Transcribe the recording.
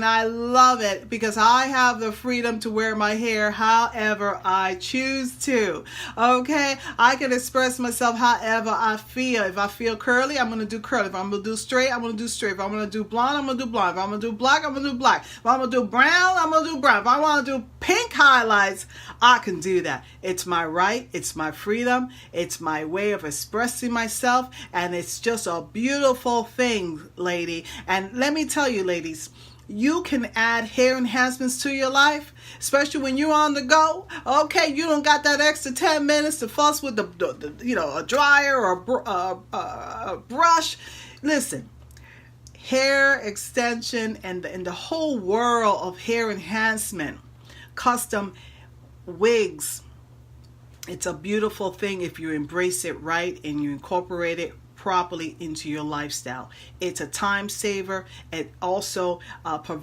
and I love it because I have the freedom to wear my hair however I choose to. Okay, I can express myself however I feel. If I feel curly, I'm going to do curly. If I'm going to do straight, I'm going to do straight. If I'm going to do blonde, I'm going to do blonde. If I'm going to do black, I'm going to do black. If I'm going to do brown, I'm going to do brown. If I want to do pink highlights, I can do that. It's my right. It's my freedom. It's my way of expressing myself, and it's just a beautiful thing, lady. And let me tell you, ladies, you can add hair enhancements to your life, especially when you're on the go. Okay, you don't got that extra 10 minutes to fuss with a dryer or a brush. Listen, hair extension and the whole world of hair enhancement, custom wigs, it's a beautiful thing if you embrace it right and you incorporate it properly into your lifestyle. It's a time saver. It also provides